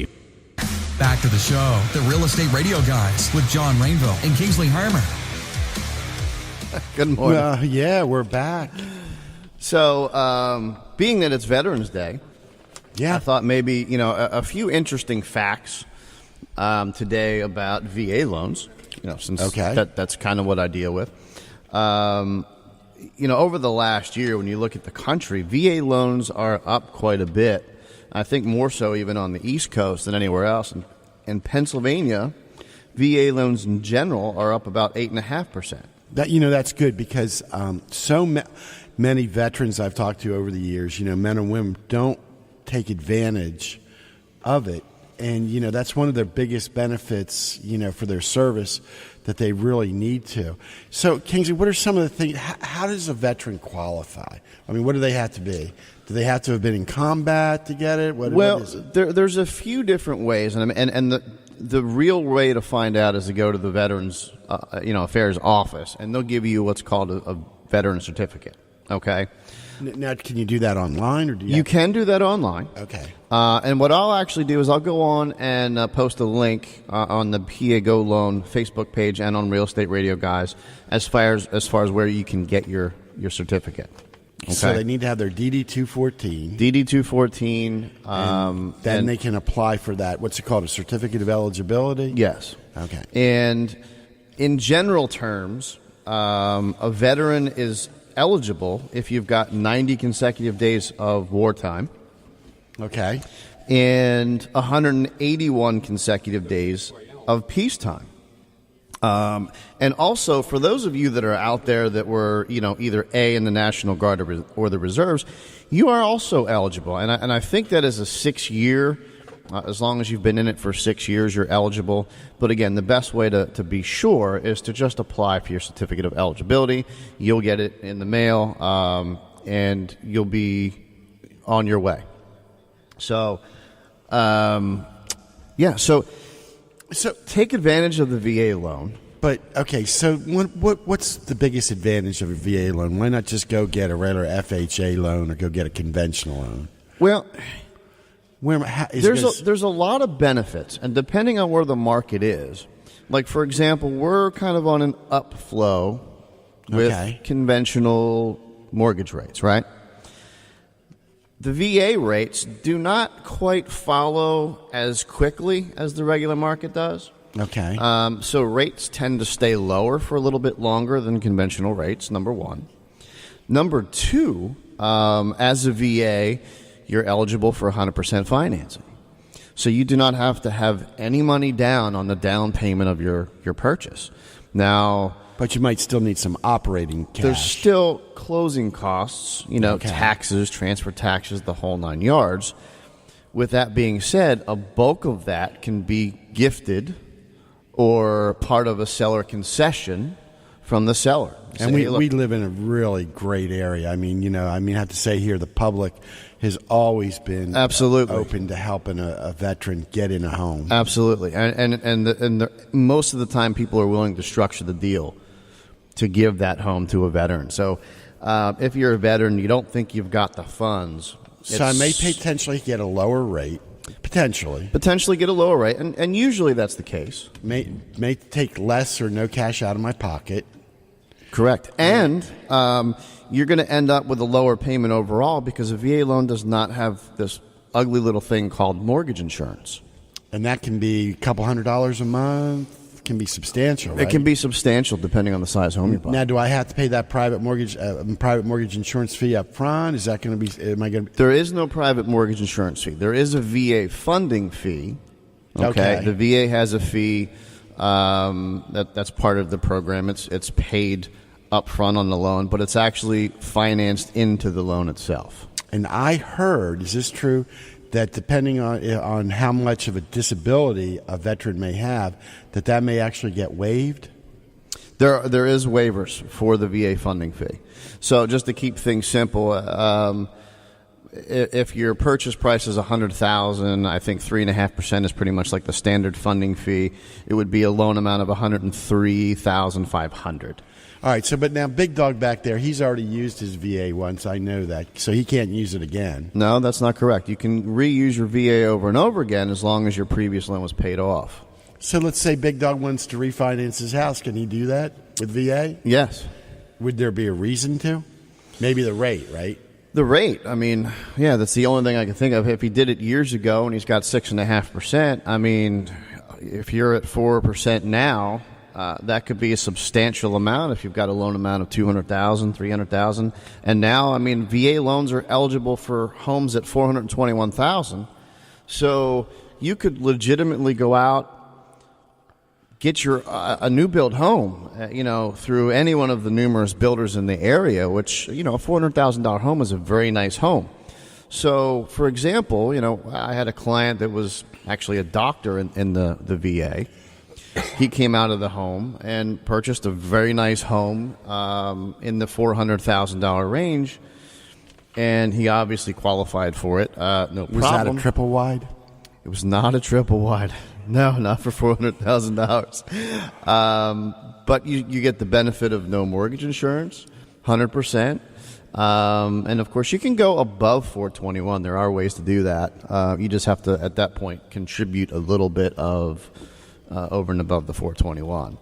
Back to the show, the Real Estate Radio Guys with John Rainville and Kingsley Harmer. Good morning. Well, yeah, we're back. So, being that it's Veterans Day, Yeah. I thought maybe, a few interesting facts today about VA loans, since that's kind of what I deal with. Over the last year, when you look at the country, VA loans are up quite a bit. I think more so even on the East Coast than anywhere else. In Pennsylvania, VA loans in general are up about 8.5%. That's good because many veterans I've talked to over the years, men and women, don't take advantage of it. And, that's one of their biggest benefits, for their service that they really need to. So, Kingsley, what are some of the things? How does a veteran qualify? I mean, what do they have to be? Do they have to have been in combat to get it? What is it? There's a few different ways, and the real way to find out is to go to the Veterans Affairs office, and they'll give you what's called a veteran certificate. Okay. Now, can you do that online, or do you can do that online? Okay. And what I'll actually do is I'll go on and post a link on the PA Go Loan Facebook page and on Real Estate Radio Guys as far as where you can get your certificate. Okay. So they need to have their DD-214. DD-214. Then they can apply for that. What's it called? A certificate of eligibility? Yes. Okay. And in general terms, a veteran is eligible if you've got 90 consecutive days of wartime. Okay. And 181 consecutive days of peacetime. And also, for those of you that are out there that were, either A, in the National Guard or the Reserves, you are also eligible. And I think that is a 6-year, as long as you've been in it for 6 years, you're eligible. But again, the best way to be sure is to just apply for your certificate of eligibility. You'll get it in the mail, and you'll be on your way. So, So take advantage of the VA loan. But, okay, so what's the biggest advantage of a VA loan? Why not just go get a regular FHA loan or go get a conventional loan? Well, there's a lot of benefits, and depending on where the market is, like, for example, we're kind of on an upflow with conventional mortgage rates, right? The VA rates do not quite follow as quickly as the regular market does. Okay. So rates tend to stay lower for a little bit longer than conventional rates, number one. Number two, as a VA, you're eligible for 100% financing. So you do not have to have any money down on the down payment of your purchase. Now, but you might still need some operating cash. There's still closing costs, taxes, transfer taxes, the whole 9 yards. With that being said, a bulk of that can be gifted or part of a seller concession from the seller. And we live in a really great area. I have to say here, the public has always been absolutely open to helping a veteran get in a home. Absolutely, and most of the time, people are willing to structure the deal to give that home to a veteran. So, if you're a veteran, you don't think you've got the funds. So I may potentially get a lower rate. Potentially get a lower rate, and usually that's the case. May take less or no cash out of my pocket. Correct. And you're going to end up with a lower payment overall because a VA loan does not have this ugly little thing called mortgage insurance. And that can be a couple $100 a month. Can be substantial, right? It can be substantial depending on the size home you buy. Now, do I have to pay that private mortgage insurance fee up front? Is that going to be? Am I going to? There is no private mortgage insurance fee. There is a VA funding fee. Okay. The VA has a fee that's part of the program. It's paid up front on the loan, but it's actually financed into the loan itself. And I heard, is this true, that depending on how much of a disability a veteran may have, that may actually get waived? There is waivers for the VA funding fee. So just to keep things simple, if your purchase price is $100,000, I think 3.5% is pretty much like the standard funding fee. It would be a loan amount of $103,500. All right, but now Big Dog back there, he's already used his VA once. I know that, so he can't use it again. No, that's not correct. You can reuse your VA over and over again as long as your previous loan was paid off. So let's say Big Dog wants to refinance his house. Can he do that with VA? Yes. Would there be a reason to? Maybe the rate, right? The rate, I mean, yeah, that's the only thing I can think of. If he did it years ago and he's got 6.5%, I mean, if you're at 4% now, that could be a substantial amount if you've got a loan amount of $200,000, $300,000. And now, I mean, VA loans are eligible for homes at $421,000. So you could legitimately go out, get your a new build home, through any one of the numerous builders in the area, which, a $400,000 home is a very nice home. So, for example, I had a client that was actually a doctor in the VA. He came out of the home and purchased a very nice home in the $400,000 range, and he obviously qualified for it. No problem. Was that a triple wide? It was not a triple wide. No, not for $400,000. But you get the benefit of no mortgage insurance, 100%. And, of course, you can go above 421. There are ways to do that. You just have to, at that point, contribute a little bit of over and above the 421.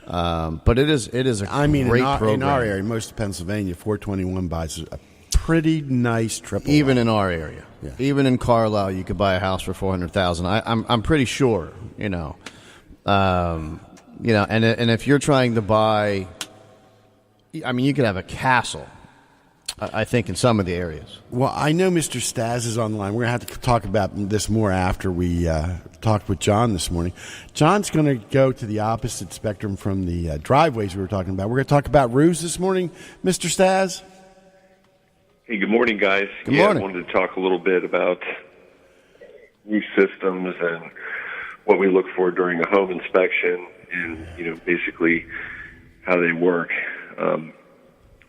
But it is a great program. In our area, most of Pennsylvania, 421 buys a pretty nice triple. Even in our area, yeah. Even in Carlisle, you could buy a house for $400,000. I'm pretty sure, and if you're trying to buy, I mean, you could have a castle. I think in some of the areas. Well, I know Mr. Stas is on the line. We're going to have to talk about this more after we talked with John this morning. John's going to go to the opposite spectrum from the driveways we were talking about. We're going to talk about roofs this morning. Mr. Stas? Hey, good morning, guys. Good morning. I wanted to talk a little bit about roof systems and what we look for during a home inspection and, basically how they work.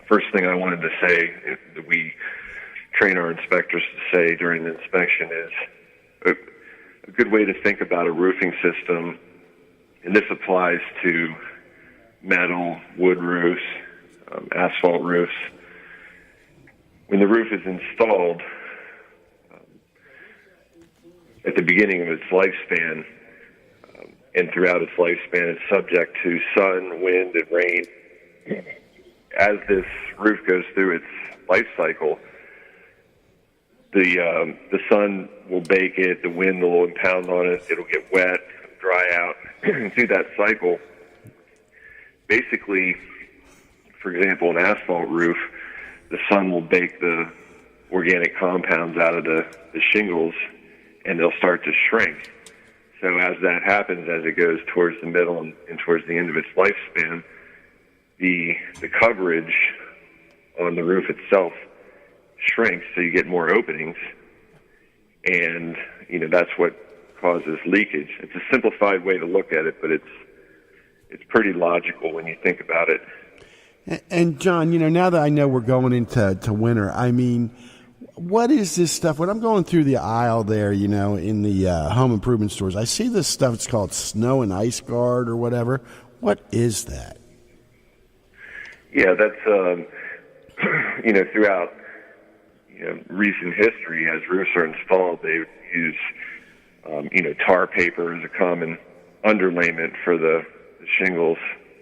First thing I wanted to say that we train our inspectors to say during the inspection is a good way to think about a roofing system, and this applies to metal, wood roofs, asphalt roofs. When the roof is installed, at the beginning of its lifespan, and throughout its lifespan, it's subject to sun, wind, and rain. As this roof goes through its life cycle, the sun will bake it, the wind will impound on it, it'll get wet, dry out. Through that cycle, basically, for example, an asphalt roof, the sun will bake the organic compounds out of the shingles, and they'll start to shrink. So as that happens, as it goes towards the middle and towards the end of its lifespan, the coverage on the roof itself shrinks, so you get more openings, and that's what causes leakage. It's a simplified way to look at it, but it's pretty logical when you think about it. And John, now that I know we're going into winter, I mean, what is this stuff? When I'm going through the aisle there, in the home improvement stores, I see this stuff. It's called snow and ice guard or whatever. What is that? Yeah, that's throughout recent history, as roofs are installed, they use tar paper as a common underlayment for the shingles,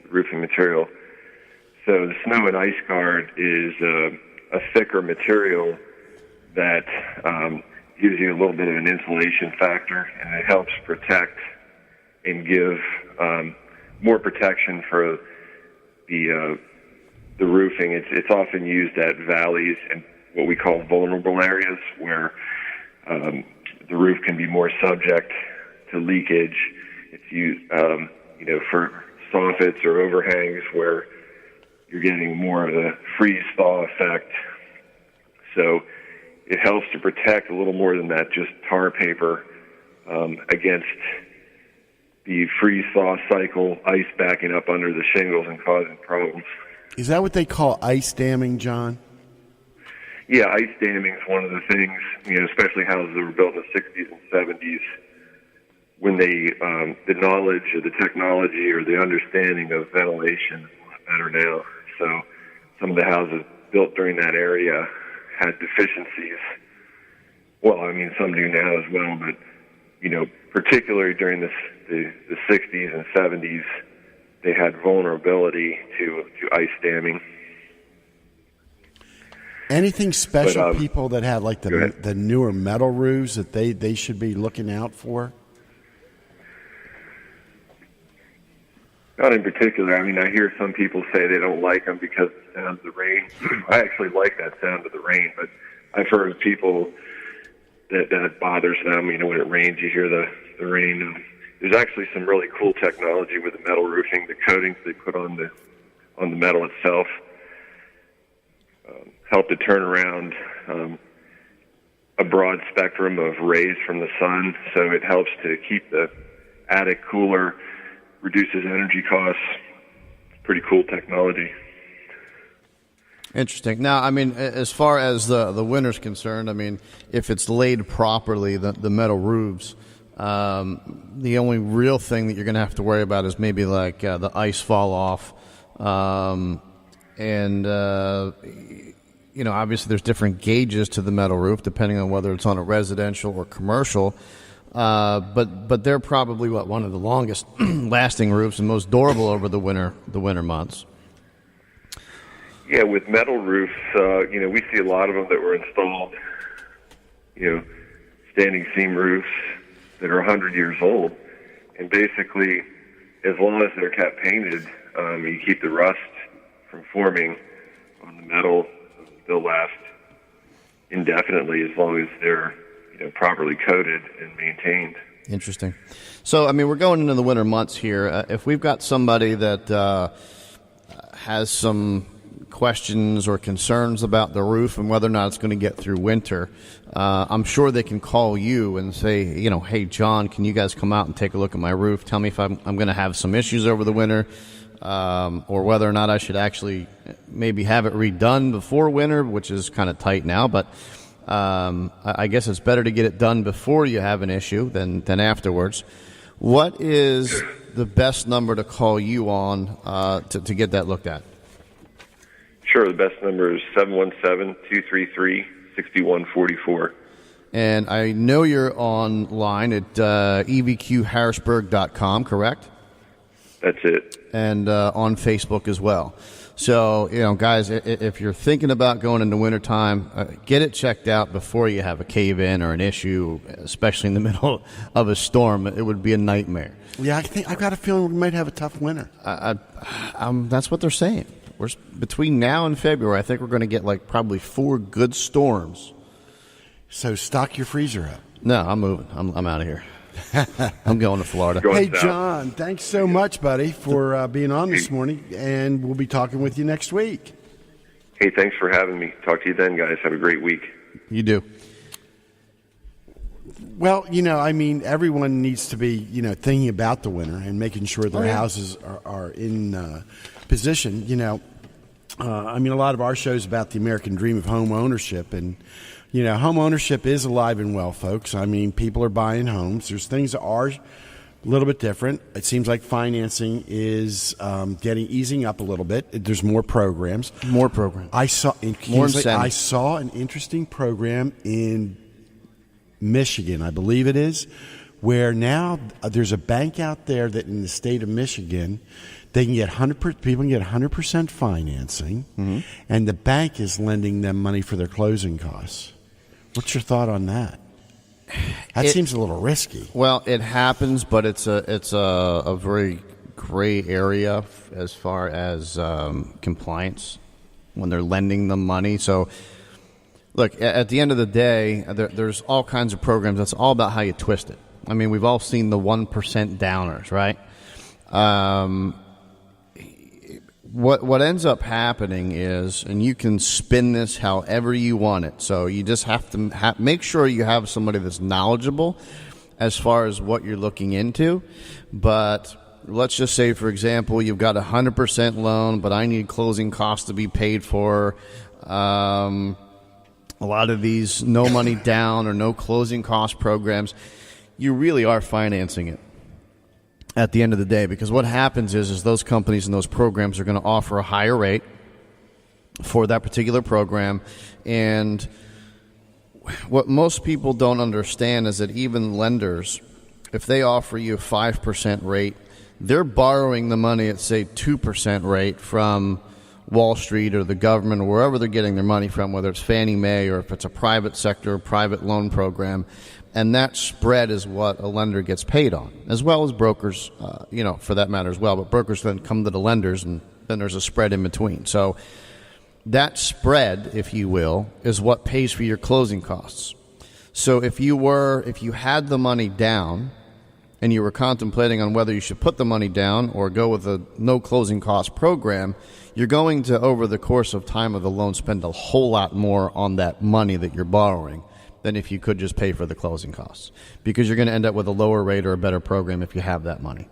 roofing material. So the snow and ice guard is a thicker material that gives you a little bit of an insulation factor, and it helps protect and give more protection for the roofing. It's often used at valleys and what we call vulnerable areas where the roof can be more subject to leakage. It's used, for soffits or overhangs where you're getting more of the freeze-thaw effect. So it helps to protect a little more than that, just tar paper, against the freeze-thaw cycle, ice backing up under the shingles and causing problems. Is that what they call ice damming, John? Yeah, ice damming is one of the things, especially houses that were built in the 60s and 70s, when they, the knowledge or the technology or the understanding of ventilation is a lot better now. So some of the houses built during that area had deficiencies. Well, I mean, some do now as well, but, particularly during the 60s and 70s, they had vulnerability to ice damming. Anything special, people that have like the newer metal roofs that they should be looking out for? Not in particular. I mean, I hear some people say they don't like them because of the sound of the rain. I actually like that sound of the rain, but I've heard of people that bothers them. When it rains, you hear the rain. There's actually some really cool technology with the metal roofing, the coatings they put on the metal itself. Help to turn around a broad spectrum of rays from the sun, so it helps to keep the attic cooler, reduces energy costs. It's pretty cool technology. Interesting. Now, I mean, as far as the winter's concerned, I mean, if it's laid properly, the metal roofs, the only real thing that you're going to have to worry about is maybe like the ice fall off, and obviously there's different gauges to the metal roof depending on whether it's on a residential or commercial. But they're probably one of the longest lasting roofs and most durable over the winter months. Yeah, with metal roofs, we see a lot of them that were installed, standing seam roofs that are 100 years old, and basically, as long as they're kept painted, you keep the rust from forming on the metal. They'll last indefinitely as long as they're properly coated and maintained. Interesting. So, I mean, we're going into the winter months here. If we've got somebody that has some questions or concerns about the roof and whether or not it's going to get through winter, I'm sure they can call you and say, hey, John, can you guys come out and take a look at my roof? Tell me if I'm going to have some issues over the winter. Or whether or not I should actually maybe have it redone before winter, which is kind of tight now. But I guess it's better to get it done before you have an issue than afterwards. What is the best number to call you on to get that looked at? Sure. The best number is 717-233-6144. And I know you're online at evqharrisburg.com, correct? That's it. And on Facebook as well. So, guys, if you're thinking about going into wintertime, get it checked out before you have a cave-in or an issue, especially in the middle of a storm. It would be a nightmare. Yeah, I've got a feeling we might have a tough winter. That's what they're saying. We're between now and February, I think we're going to get probably 4 good storms. So stock your freezer up. No, I'm moving. I'm out of here. I'm going to Florida. Hey, John, thanks so much, buddy, for being on this morning, and we'll be talking with you next week. Hey, thanks for having me. Talk to you then, guys. Have a great week. You do. Well, everyone needs to be, thinking about the winter and making sure their houses are in position. A lot of our shows about the American dream of home ownership, and home ownership is alive and well, folks. People are buying homes. There's things that are a little bit different. It seems like financing is easing up a little bit. There's more programs. I saw an interesting program in Michigan, I believe it is, where now there's a bank out there that in the state of Michigan, they can get people can get 100% financing, and the bank is lending them money for their closing costs. What's your thought on that? That seems a little risky. Well, it happens, but it's a very gray area as far as compliance when they're lending them money. So, look, at the end of the day, there's all kinds of programs. That's all about how you twist it. We've all seen the 1% downers, right? What ends up happening is, and you can spin this however you want it, so you just have to make sure you have somebody that's knowledgeable as far as what you're looking into. But let's just say, for example, you've got a 100% loan, but I need closing costs to be paid for. a lot of these no money down or no closing cost programs, you really are financing it at the end of the day, because what happens is those companies and those programs are going to offer a higher rate for that particular program. And what most people don't understand is that even lenders, if they offer you a 5% rate, they're borrowing the money at, say, 2% rate from Wall Street or the government or wherever they're getting their money from, whether it's Fannie Mae or if it's a private sector, private loan program. And that spread is what a lender gets paid on, as well as brokers, for that matter as well. But brokers then come to the lenders, and then there's a spread in between. So that spread, if you will, is what pays for your closing costs. So if you had the money down and you were contemplating on whether you should put the money down or go with a no closing cost program, you're going to, over the course of time of the loan, spend a whole lot more on that money that you're borrowing than if you could just pay for the closing costs, because you're going to end up with a lower rate or a better program if you have that money.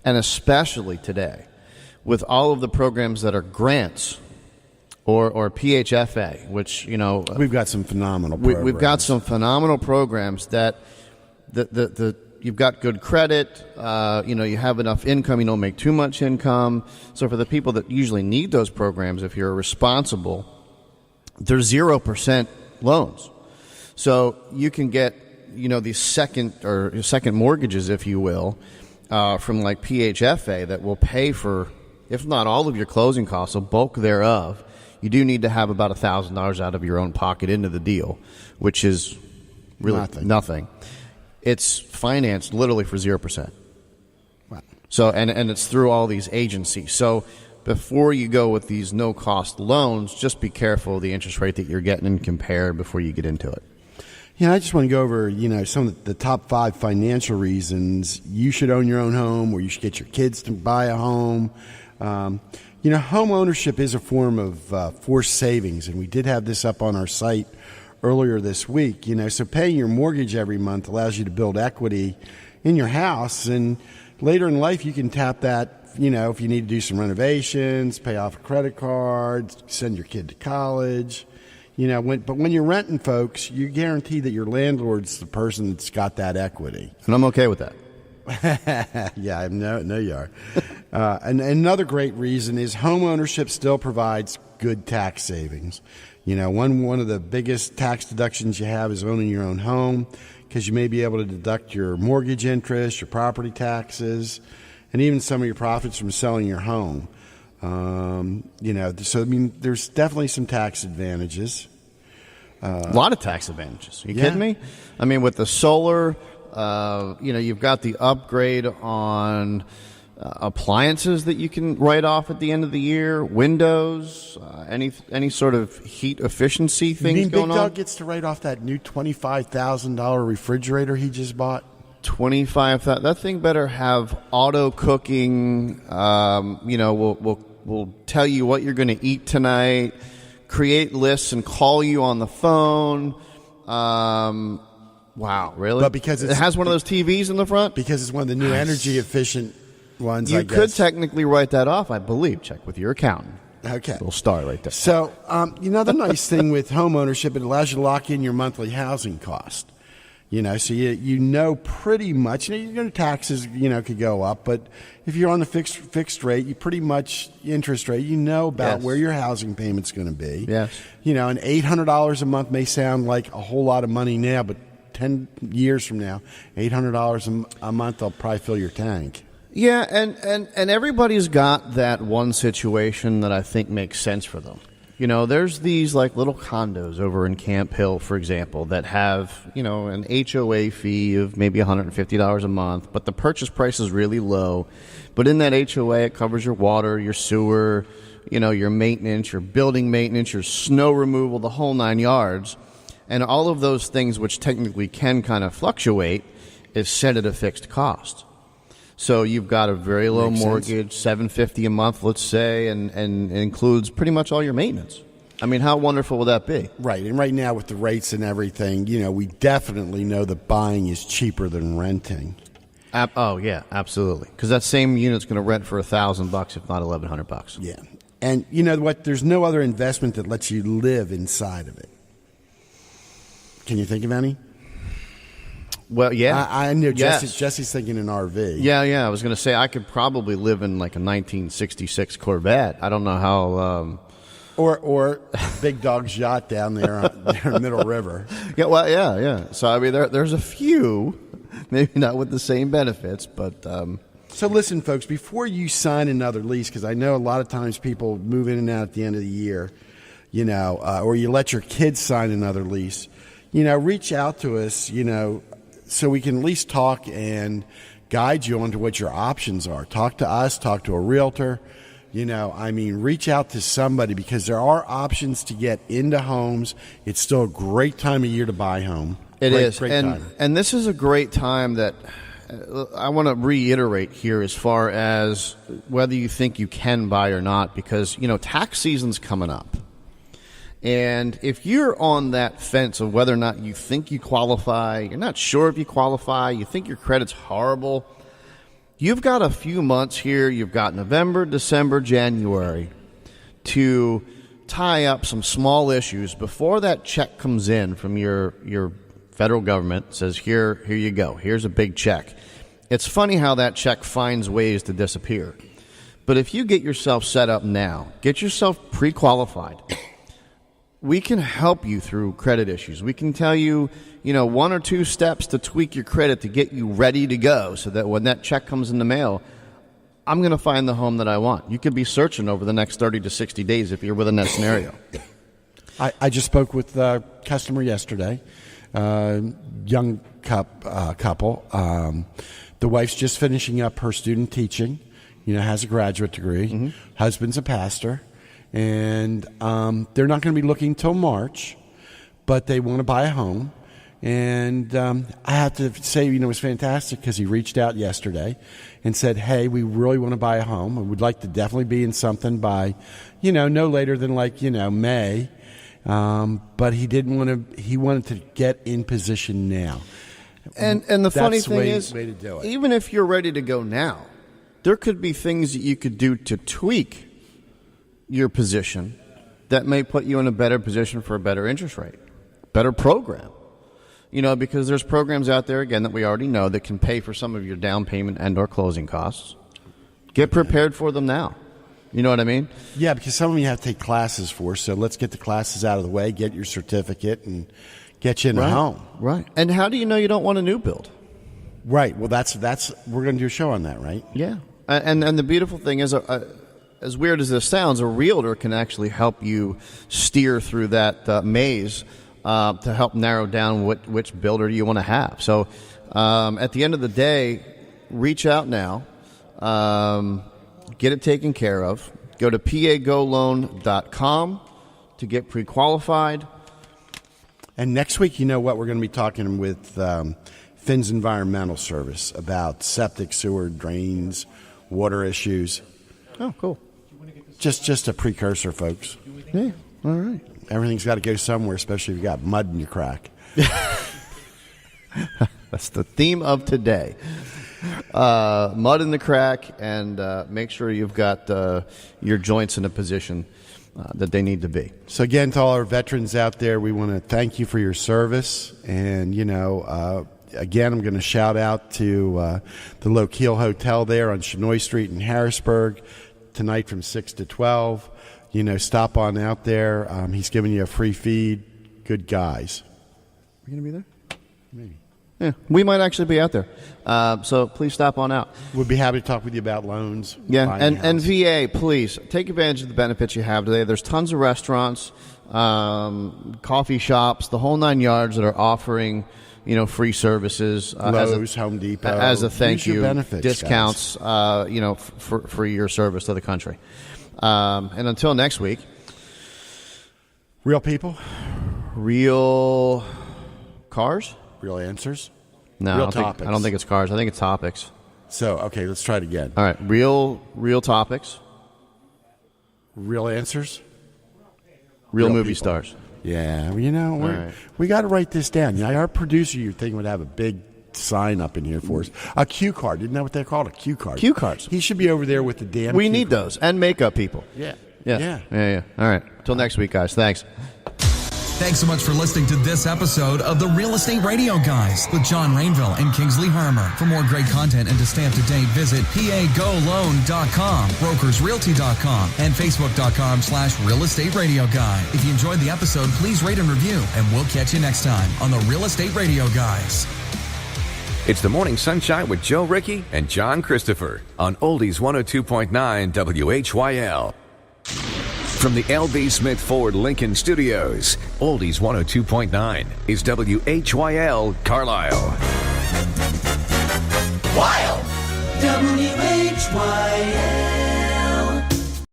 And especially today, with all of the programs that are grants or PHFA, which, we've got some phenomenal programs. We've got some phenomenal programs that you've got good credit, you have enough income, you don't make too much income. So for the people that usually need those programs, if you're responsible, they're 0% loans. So you can get, these second mortgages, if you will, from like PHFA that will pay for, if not all of your closing costs, a bulk thereof. You do need to have about $1,000 out of your own pocket into the deal, which is really nothing. It's financed literally for 0%. Wow. So and it's through all these agencies. So before you go with these no-cost loans, just be careful of the interest rate that you're getting and compare before you get into it. Yeah, I just want to go over, some of the top 5 financial reasons you should own your own home, or you should get your kids to buy a home. Home ownership is a form of forced savings, and we did have this up on our site earlier this week. So paying your mortgage every month allows you to build equity in your house, and later in life you can tap that, if you need to do some renovations, pay off a credit card, send your kid to college. But when you're renting, folks, you guarantee that your landlord's the person that's got that equity. And I'm okay with that. Yeah, I know you are. And another great reason is home ownership still provides good tax savings. One of the biggest tax deductions you have is owning your own home, because you may be able to deduct your mortgage interest, your property taxes, and even some of your profits from selling your home. There's definitely some tax advantages. A lot of tax advantages. Are you kidding me? I mean, with the solar, you've got the upgrade on appliances that you can write off at the end of the year, windows, any sort of heat efficiency things going on. Big Dog gets to write off that new $25,000 refrigerator he just bought. $25,000. That thing better have auto cooking. We'll tell you what you're going to eat tonight, create lists and call you on the phone. Wow, really? But because it has one of those TVs in the front? Because it's one of the new energy efficient ones, you I guess. could technically write that off, I believe. Check with your accountant. Okay. Little star right there. So, the nice thing with home ownership, it allows you to lock in your monthly housing cost. So you pretty much, your taxes, could go up, but if you're on the fixed rate, you pretty much interest rate, about where your housing payment's going to be. Yes. And $800 a month may sound like a whole lot of money now, but 10 years from now, $800 a month will probably fill your tank. Yeah, and everybody's got that one situation that I think makes sense for them. There's these like little condos over in Camp Hill, for example, that have, an HOA fee of maybe $150 a month, but the purchase price is really low. But in that HOA, it covers your water, your sewer, your maintenance, your building maintenance, your snow removal, the whole 9 yards. And all of those things, which technically can kind of fluctuate, is set at a fixed cost. So you've got a very low mortgage, $750 a month, let's say, and includes pretty much all your maintenance. I mean, how wonderful would that be? Right, and right now with the rates and everything, we definitely know that buying is cheaper than renting. Oh yeah, absolutely. Because that same unit's going to rent for $1,000, if not $1,100. Yeah, and you know what? There's no other investment that lets you live inside of it. Can you think of any? Well, yeah. I know Yes. Jesse's thinking an RV. Yeah. I was going to say I could probably live in like a 1966 Corvette. I don't know how. Or Big Dog's yacht down there on Middle River. Yeah. So I mean, there's a few, maybe not with the same benefits, but. So listen, folks, before you sign another lease, because I know a lot of times people move in and out at the end of the year, or you let your kids sign another lease, reach out to us, so we can at least talk and guide you onto what your options are. Talk to us, talk to a realtor, reach out to somebody, because there are options to get into homes. It's still a great time of year to buy home. It is. Great time. And this is a great time that I want to reiterate here as far as whether you think you can buy or not, because, tax season's coming up. And if you're on that fence of whether or not you think you qualify, you're not sure if you qualify, you think your credit's horrible, you've got a few months here. You've got November, December, January to tie up some small issues before that check comes in from your federal government. Says, here you go. Here's a big check. It's funny how that check finds ways to disappear. But if you get yourself set up now, get yourself pre-qualified, we can help you through credit issues. We can tell you, one or two steps to tweak your credit to get you ready to go, so that when that check comes in the mail, I'm going to find the home that I want. You could be searching over the next 30 to 60 days if you're within that scenario. I just spoke with a customer yesterday, young couple. The wife's just finishing up her student teaching, has a graduate degree. Mm-hmm. Husband's a pastor. And they're not going to be looking till March, but they want to buy a home. And I have to say, it was fantastic, because he reached out yesterday and said, hey, we really want to buy a home. I would like to definitely be in something by, no later than May. But he didn't want to. He wanted to get in position now. And the funny thing is, way to do it. Even if you're ready to go now, there could be things that you could do to tweak your position that may put you in a better position for a better interest rate, better program. Because there's programs out there, again, that we already know that can pay for some of your down payment and or closing costs. Get prepared for them now. You know what I mean? Yeah, because some of them you have to take classes for, so let's get the classes out of the way, get your certificate, and get you in a home. Right. And how do you know you don't want a new build? Right. Well, that's we're going to do a show on that, right? Yeah. And the beautiful thing is, as weird as this sounds, a realtor can actually help you steer through that maze to help narrow down which builder you want to have. So at the end of the day, reach out now. Get it taken care of. Go to pagoloan.com to get pre-qualified. And next week, we're going to be talking with Finn's Environmental Service about septic, sewer, drains, water issues. Oh, cool. Just a precursor, folks. Yeah, all right. Everything's got to go somewhere, especially if you got mud in your crack. That's the theme of today. Mud in the crack, and make sure you've got your joints in a position that they need to be. So again, to all our veterans out there, we want to thank you for your service. And, again, I'm going to shout out to the Lochiel Hotel there on Chenoy Street in Harrisburg tonight from 6 to 12. Stop on out there. He's giving you a free feed. Good guys. Are you going to be there? Maybe. Yeah, we might actually be out there. So please stop on out. We'd be happy to talk with you about loans. Yeah, and VA, please take advantage of the benefits you have today. There's tons of restaurants, coffee shops, the whole 9 yards that are offering, free services. Lowe's, Home Depot. As a thank you, benefits, discounts, for your service to the country. And until next week. Real people. Real cars. Real answers? No, I don't think it's cars. I think it's topics. So, okay, let's try it again. All right, real topics. Real answers? Real movie stars. Yeah, we got to write this down. Our producer, you think, would have a big sign up in here for us. A cue card. Isn't that what they're called? A cue card. Cue cards. He should be over there with the damn We need those. And makeup people. Yeah. All right. Till next week, guys. Thanks. Thanks so much for listening to this episode of the Real Estate Radio Guys with John Rainville and Kingsley Harmer. For more great content and to stay up to date, visit pagoloan.com, brokersrealty.com, and facebook.com/Real Estate Radio Guy. If you enjoyed the episode, please rate and review, and we'll catch you next time on the Real Estate Radio Guys. It's the Morning Sunshine with Joe Ricky and John Christopher on Oldies 102.9 WHYL. From the L.B. Smith Ford Lincoln Studios, Oldies 102.9 is WHYL Carlisle. Wild! WHYL.